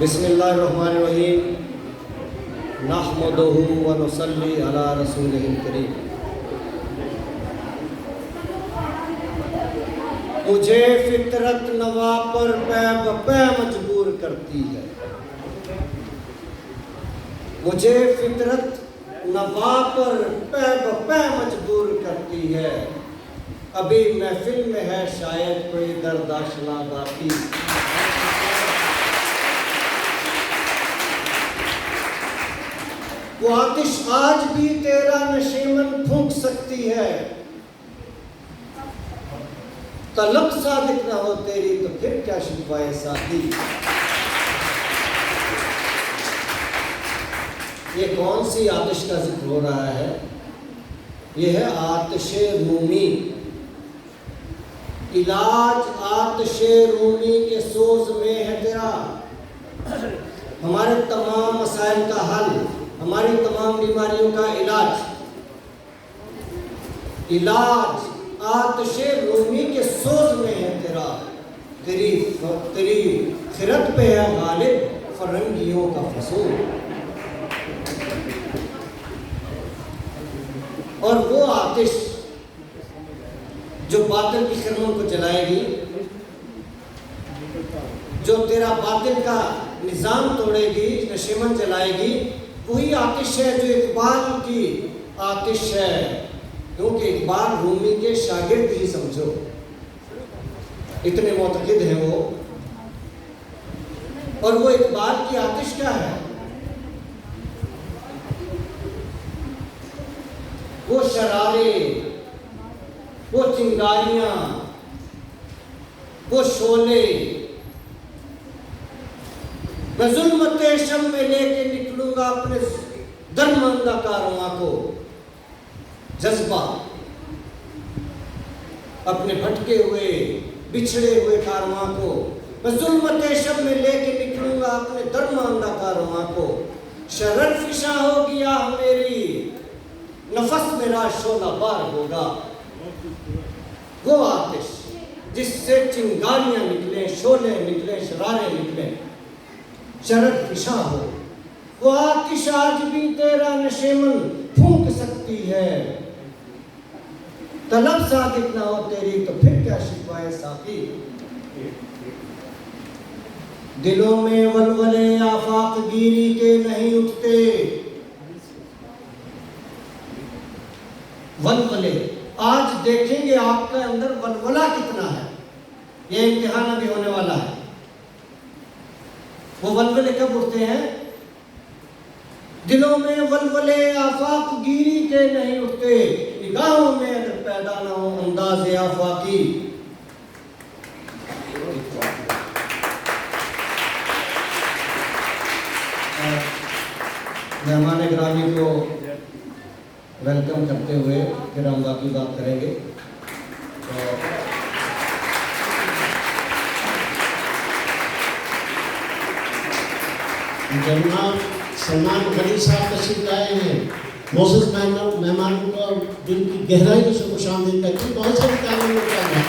बिस्मिल्लाहिर्रहमानिर्रहीम नहमदुहु व नुसल्ली अला रसूलिहिल करीम। मुझे फितरत नवा पर पै बपै मजबूर करती है। मुझे फितरत नवा पर पै बपै मजबूर करती है। अभी महफिल में है शायद कोई दर्दाशना बाकी। वो आतिश आज भी तेरा नशीमन फूंक सकती है। तलब सादिक ना हो तेरी तो फिर क्या शिकवाए साथी। ये कौन सी आतिश का जिक्र हो रहा है? ये है आतिशे रूमी। इलाज आतिशे रूमी के सोज में है तेरा। हमारे तमाम मसाइल का हल, हमारी तमाम बीमारियों का इलाज आतिशे रूमी के सोज में है तेरा। तेरी खिरत पे है गालिब फरंगियों का फसूल। और वो आतिश जो बातिल की खिरमों को जलाएगी, जो तेरा बातिल का निजाम तोड़ेगी, नशीमन जलाएगी, वही आतिश है जो इकबाल की आतिश है। क्योंकि इकबाल रूमी के शागिर्द ही समझो, इतने मोतक़िद हैं वो। और वो इकबाल की आतिश क्या है? वो शरारे, वो चिंगारियां, वो शोले। मैं जुल्मते शम में लेके निकलूंगा अपने दरमंदा कारवां को। जज्बा अपने भटके हुए बिछड़े हुए कारवां को मैं जुल्मते शब में लेके निकलूंगा अपने दरमंदा कारवां को। शरर फिशा हो गया मेरी नफस मेरा शोला बार होगा। वो आतिश जिससे चिंगारियां निकले, शोले निकले, शरारे निकले, शरर फिशा हो, वो आतिश आज भी तेरा नशीमन फूंक सकती है। तलब सादिक ना हो तेरी तो फिर क्या शिकवाए साकी। दिलों में वलवले आफाक गिरी के नहीं उठते। वलवले आज देखेंगे आपके अंदर वलवला कितना है। ये इम्तिहान अभी होने वाला है। वो वलवले कब उठते हैं? दिलों में वलवले आफाक गिरी के नहीं उठते। निगाहों में अगर पैदा ना हो अंदाज़े आफाकी। मेहमान गिरामी को वेलकम करते हुए फिर हम बाकी बात करेंगे। तो जनाब सलमान गनी साहब तशरीफ लाए हैं। मोअज़्ज़ज़ मेहमानों को दिल की गहराइयों से खुशामदीद करते हैं। बहुत सारी तालीम होता है।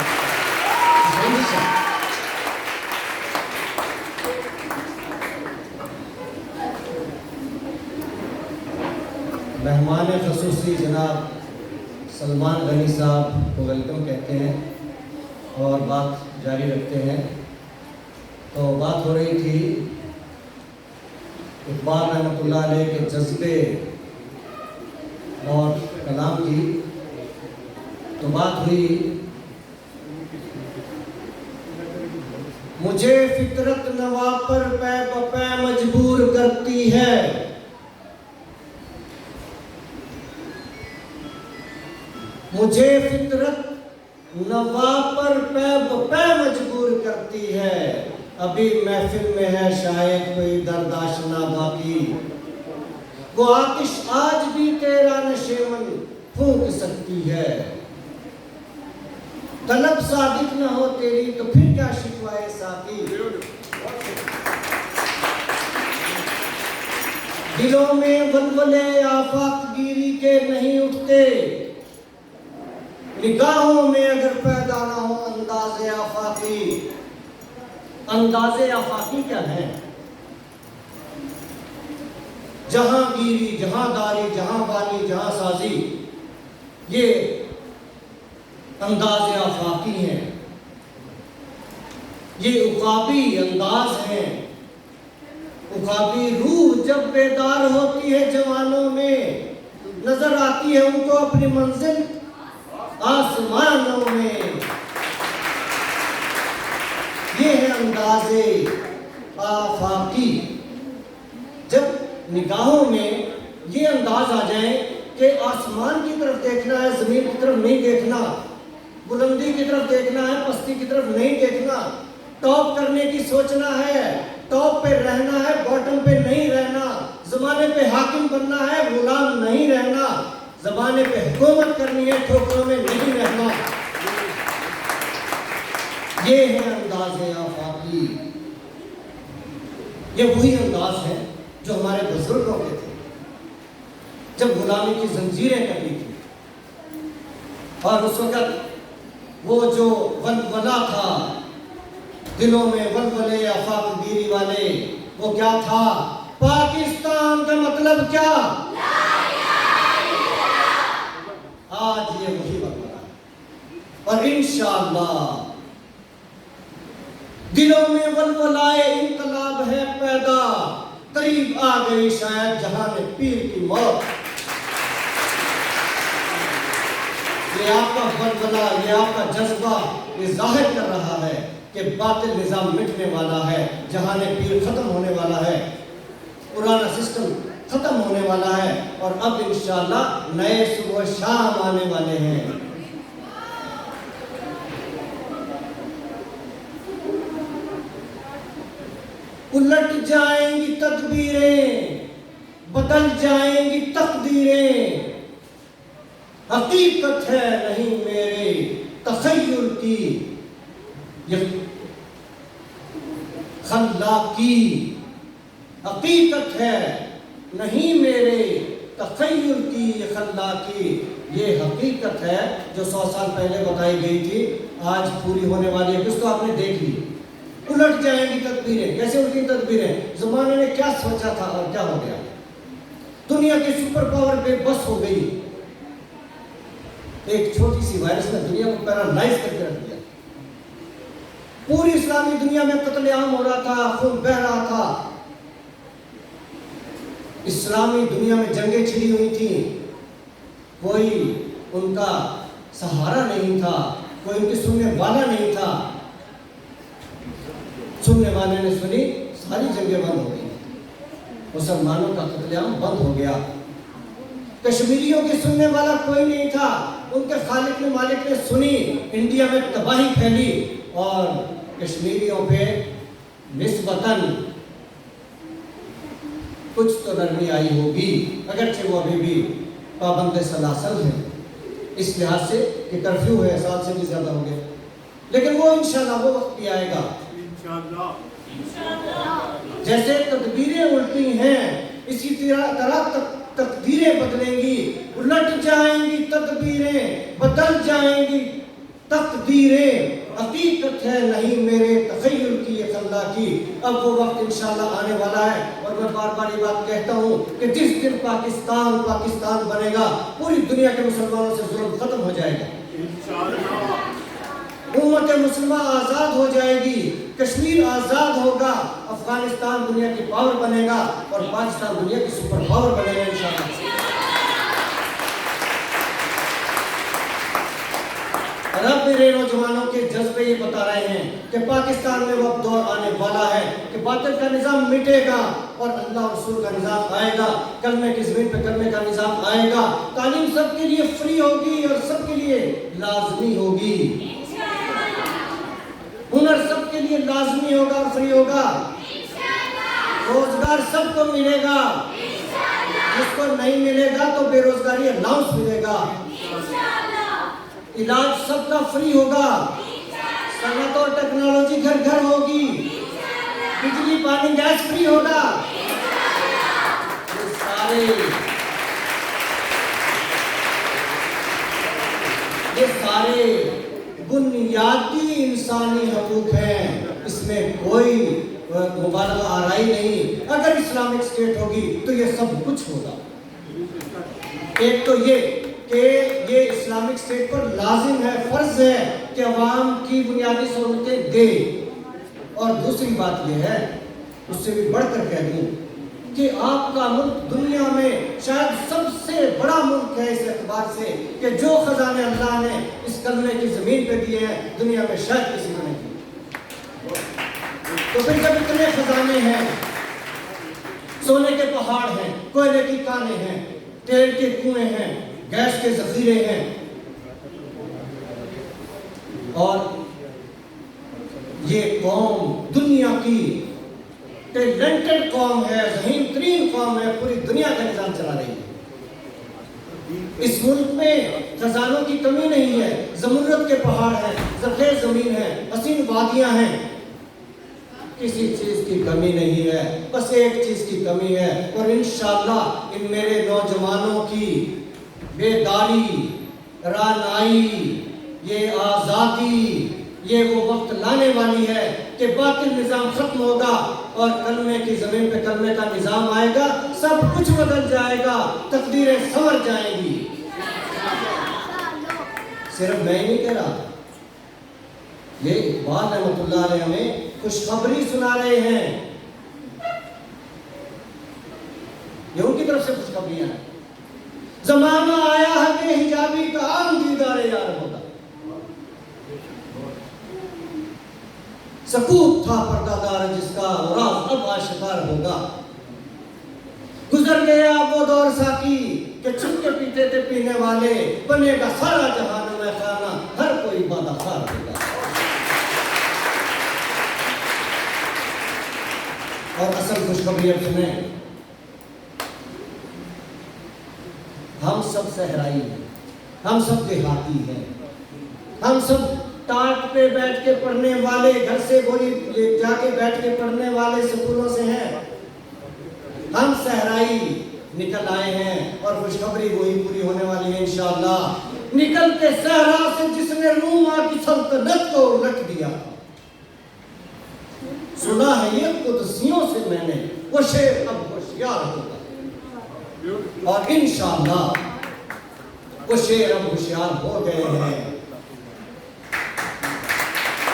मेहमान ख़ुसूसी जनाब सलमान गनी साहब को वेलकम कहते हैं और बात जारी रखते हैं। तो बात हो रही थी इकबाल रहमतुल्लाह अलैह के जज्बे और कलाम की। तो बात हुई मुझे फितरत नवा पर पै बपै मजबूर करती है। मुझे फितरत नवा पर पै बपै मजबूर करती है। अभी महफिल में है शायद कोई दर्दाशना बाकी। वो आतिश आज भी तेरा नशीमन फूंक सकती है। तलब सादिक ना हो तेरी तो फिर क्या शिकवाए साकी। दिलों में वलवले आफाक गिरी के नहीं उठते। निगाहों में अगर पैदा ना हो अंदाज़े आफाकी। अंदाज़े आफाकी क्या है? जहांगीरी, जहांदारी, जहांबानी, जहां साजी, ये अंदाज आफाकी हैं, ये उकाबी अंदाज हैं। उकाबी रूह जब बेदार होती है जवानों में, नजर आती है उनको अपनी मंजिल आसमानों में। ये है अंदाजे आफाकी। जब निगाहों में ये अंदाज आ जाए कि आसमान की तरफ देखना है, जमीन की तरफ नहीं देखना, बुलंदी की तरफ देखना है, पस्ती की तरफ नहीं देखना, टॉप करने की सोचना है, टॉप पे रहना है, बॉटम पे नहीं रहना, जमाने पे हाकिम बनना है, गुलाम नहीं रहना, जमाने पे हुकूमत करनी है, ठोकरों में नहीं रहना। ये है अंदाज़े आफाकी। ये वही अंदाज है जो हमारे बुजुर्गों के थे जब गुलामी की जंजीरें कटी थी, और उस वक्त वो जो वलवला था दिलों में, वलवले आफाकगीरी वाले, वो क्या था? पाकिस्तान का मतलब क्या? आज ये वही वलवला है, और इंशाअल्लाह दिलों में वलवलाए इनकलाब है पैदा, करीब आ गई शायद जहां में पीर की मौत। ये आपका वलवला, ये आपका जज्बा ये जाहिर कर रहा है कि बातिल निजाम मिटने वाला है, जहां में पीर खत्म होने वाला है, पुराना सिस्टम खत्म होने वाला है, और अब इंशाअल्लाह नए सुबह शाम आने वाले हैं। उलट जाएंगी तकदीरें, बदल जाएंगी तकदीरें, हकीकत है नहीं मेरे तखय्युल की ये खल्लाकी, हकीकत है नहीं मेरे तखय्युल की ये खल्लाकी। ये हकीकत है जो 100 साल पहले बताई गई थी, आज पूरी होने वाली है। कुछ तो आपने देख ली। उलट जाएंगी तकदीरें। कैसे उल्टी तकदीरें? जमाने ने क्या सोचा था और क्या हो गया? दुनिया के सुपर पावर बेबस हो गई। एक छोटी सी वायरस ने दुनिया को पैरालाइज करके रख दिया। पूरी इस्लामी दुनिया में कत्लेआम हो रहा था, खून बह रहा था, इस्लामी दुनिया में जंगें छिड़ी हुई थी, कोई उनका सहारा नहीं था, कोई उनकी सुनने वाला नहीं था। सुनने वाले ने सुनी, सारी जंगें बंद हो गई, मुसलमानों का कत्लेआम बंद हो गया। कश्मीरियों की सुनने वाला कोई नहीं था, उनके खालिक ने मालिक ने सुनी, इंडिया में तबाही फैली, और कश्मीरियों पे निस्बतन कुछ तो नरमी आई होगी, अगरचे वो अभी भी पाबंद सलासल है, इस लिहाज से कि कर्फ्यू है, 7 से भी ज्यादा हो गया, लेकिन वो इंशाल्लाह वो वक्त भी आएगा। जैसे तकदीरें उल्टी हैं, इसी तरह तकदीरें बदलेंगी, उलट जाएंगी तकदीरें, बदल जाएंगी तकदीरें, हकीकत है नहीं मेरे तखय्युल की ये खल्लाकी। अब वो वक्त इंशाल्लाह आने वाला है, और मैं बार बार ये बात कहता हूँ कि जिस दिन पाकिस्तान पाकिस्तान बनेगा, पूरी दुनिया के मुसलमानों से जुल्म खत्म हो जाएगा, उम्मत मुस्लिमा आज़ाद हो जाएगी, कश्मीर आज़ाद होगा, अफगानिस्तान दुनिया की पावर बनेगा, और पाकिस्तान दुनिया की सुपर पावर बनेगा इंशाअल्लाह। और अब मेरे नौजवानों के जज्बे ये बता रहे हैं कि पाकिस्तान में वक्त दौर आने वाला है कि बातिल का निज़ाम मिटेगा और अल्लाह रसूल का निज़ाम आएगा, कलमे की ज़मीन पे कलमे का निज़ाम आएगा, तालीम सबके लिए फ्री होगी और सबके लिए लाजमी होगी, हुनर सबके लिए लाजमी होगा और फ्री होगा, रोजगार सबको मिलेगा, जिसको नहीं मिलेगा तो बेरोजगारी अलाउंस मिलेगा, इलाज सबका फ्री होगा, सनत और टेक्नोलॉजी घर घर होगी, बिजली पानी गैस फ्री होगा। ये सारे बुनियादी इंसानी हकूक हैं, इसमें कोई मुबालगा आ रहा ही नहीं। अगर इस्लामिक स्टेट होगी तो ये सब कुछ होगा। एक तो ये कि ये इस्लामिक स्टेट पर लाजिम है, फर्ज है कि अवाम की बुनियादी सहूलतें दे। और दूसरी बात ये है, उससे भी बढ़कर कह दूं कि आपका मुल्क दुनिया में शायद सबसे बड़ा मुल्क है इस एतबार से कि जो खजाने अल्लाह ने इस कलमे की जमीन पे दिए हैं दुनिया में शायद किसी को नहीं दिए। तो फिर जब इतने खजाने हैं, सोने के पहाड़ हैं, कोयले की कानें हैं, तेल के कुएं हैं, गैस के जखीरे हैं, और ये कौम दुनिया की टैलेंटेड कौम है, ज़हीन तरीन कौम है, पूरी दुनिया का निजाम चला रही है। इस मुल्क में खजानों की कमी नहीं है, जमुरत के पहाड़ हैं, ज़रख़ेज़ ज़मीन है, हसीन वादियां हैं, किसी चीज की कमी नहीं है। बस एक चीज की कमी है, और इंशाअल्लाह इन मेरे नौजवानों की बेदारी, रानाई, ये आज़ादी, ये वो वक्त लाने वाली है कि बातिल निजाम खत्म होगा और कलमे की जमीन पे कलमे का निजाम आएगा, सब कुछ बदल जाएगा, तकदीरें संवर जाएंगी। सिर्फ मैं ही नहीं कह रहा, ये इकबाल रहमतुल्लाह अलैह हमें खुशखबरी सुना रहे हैं, ये उनकी तरफ से खुशखबरियां हैं। जमाना आया है बेहिजाबी का आम दीदार यार होगा, सकूत था पर्दादार जिसका राज अब आशिकार होगा। गुजर गया वो दौर साकी कि छुप के पीते थे पीने वाले, बनेगा सारा जहान में खाना, हर कोई बादाखार होगा। और असल खुशखबरी अब सुने, हम सब सहराई हैं, हम सब देहाती हैं, हम सब टाट पे बैठ के पढ़ने वाले, घर से बोरी जाके बैठ के पढ़ने वाले स्कूलों से हैं। हम सहराई निकल आए हैं और खुशखबरी वही पूरी होने वाली है इंशाअल्लाह। निकल के सहरा से जिसने रूमा की सल्तनत को उलट दिया, सुना है ये कुदसियों से मैंने, वो शेर अब होशियार होगा, और इंशाअल्लाह वो शेर अब होशियार हो गए हैं।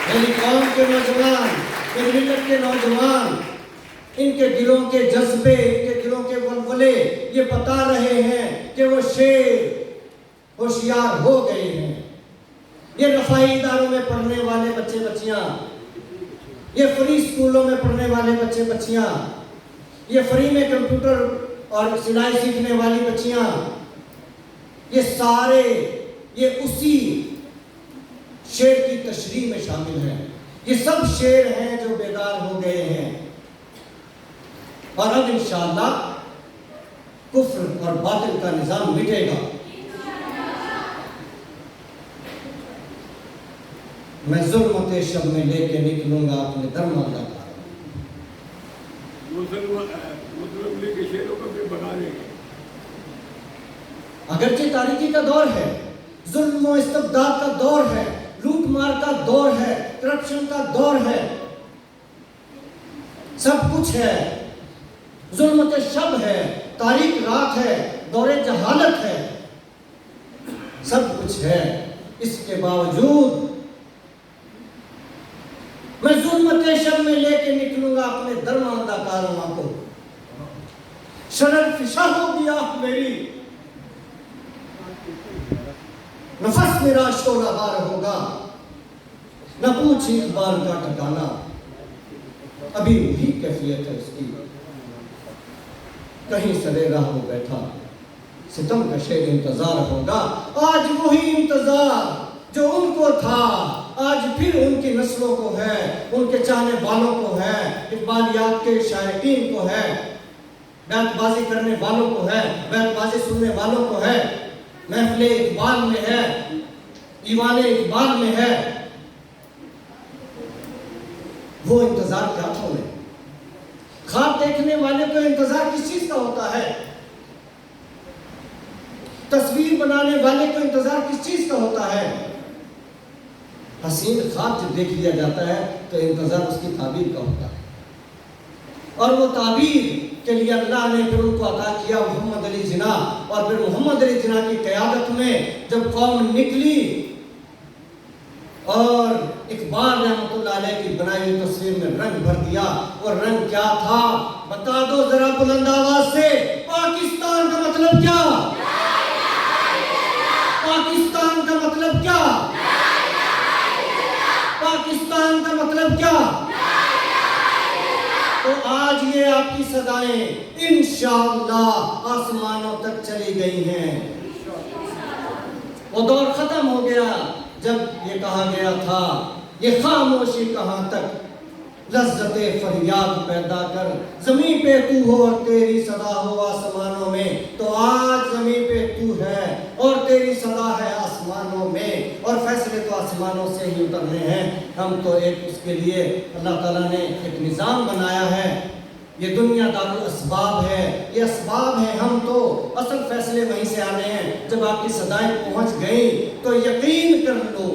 मेरी कौम के नौजवान, मेरी मिल्लत के नौजवान, इनके दिलों के जज्बे, इनके दिलों के वलवले ये बता रहे हैं कि वो शेर होशियार हो गए हैं। ये रफाई इदारों में पढ़ने वाले बच्चे बच्चियां, ये फ्री स्कूलों में पढ़ने वाले बच्चे बच्चियां, ये फ्री में कंप्यूटर और सिलाई सीखने वाली बच्चियां, ये सारे ये उसी शेर की तशरीह में शामिल हैं। ये सब शेर हैं जो बेदार हो गए हैं, और अब इंशाअल्लाह कुफ्र और बातिल का निजाम मिटेगा। मैं जुल्म शब में लेके निकलूंगा अपने दरमांदा का। अगरचे तारीकी का दौर है, जुल्म और इस्तबदाद का दौर है, लूट मार का दौर है, करप्शन का दौर है, सब कुछ है, जुल्मत शब है, तारीक रात है, दौरे जहालत है, सब कुछ है। इसके बावजूद मैं जुल्मत शब में लेके निकलूंगा अपने दरमांदा कारवां को। शरर फिशा हो गया मेरी, नफस मेरा शोलाहार होगा, न पूछ इकबाल का ठिकाना, अभी वही कैफियत है उसकी, कहीं सरे राह हो बैठा, सितम का शेर इंतजार होगा। आज वही इंतजार जो उनको था, आज फिर उनकी नस्लों को है, उनके चाहने वालों को है, इकबालियात के शायकीन को है, बैतबाजी करने वालों को है, बैतबाजी सुनने वालों को है, महफिले इकबाल में है, दीवाने इकबाल में है। वो इंतजार क्या छोड़े? ख्वाब देखने वाले को इंतजार किस चीज का होता है? तस्वीर बनाने वाले को इंतजार किस चीज का होता है? हसीन ख्वाब जब देख लिया जाता है तो इंतजार उसकी ताबीर का होता है। और वो ताबीर के लिए अल्लाह ने फिर उनको अता किया मोहम्मद अली जिन्ना। और फिर मोहम्मद अली जिन्ना की क़यादत में जब कौम निकली और इकबाल रहमतुल्लाह अलैह की बनाई हुई तस्वीर में रंग भर दिया। और रंग क्या था बता दो जरा बुलंद आवाज से, पाकिस्तान का मतलब क्या? पाकिस्तान का मतलब क्या? पाकिस्तान का मतलब क्या? तो आज ये आपकी सदाएं इंशाअल्लाह आसमानों तक चली गई हैं। वो दौर खत्म हो गया जब ये कहा गया था ये खामोशी कहां तक, लज्जते फरियाद पैदा कर, जमीन पे तू हो और तेरी सदा हो आसमानों में। तो आज जमीन पे तू है और तेरी सदा है आसमानों में, और फैसले तो आसमानों से ही उतरने हैं। हम तो एक उसके लिए अल्लाह ताला ने एक निज़ाम बनाया है। ये दुनिया दारुल असबाब है, ये असबाब है, हम तो असल फैसले वहीं से आने हैं। जब आपकी सदाएं पहुंच गई तो यकीन कर लो,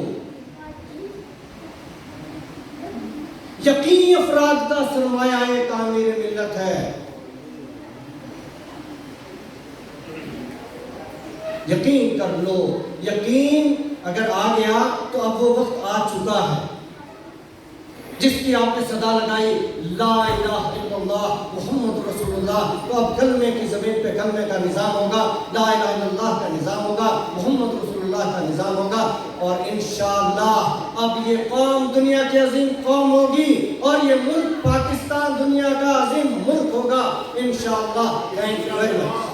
यकीनी अफराद का सरमाया तामीर मिल्लत है। यकीन कर लो, यकीन अगर आ गया तो अब वो वक्त आ चुका है जिसकी आपने सदा लगाई ला इलाहा इल्लल्लाह मुहम्मद रसूलुल्लाह। तो अब कलमे की ज़मीन पे कलमे का निज़ाम होगा, ला इलाहा इल्लल्लाह का निज़ाम होगा, मुहम्मद रसूलुल्लाह का निज़ाम होगा। और इंशाअल्लाह अब ये कौम दुनिया की अजीम कौम होगी और ये मुल्क पाकिस्तान दुनिया का अजीम मुल्क होगा इंशाअल्लाह। Thank you very much.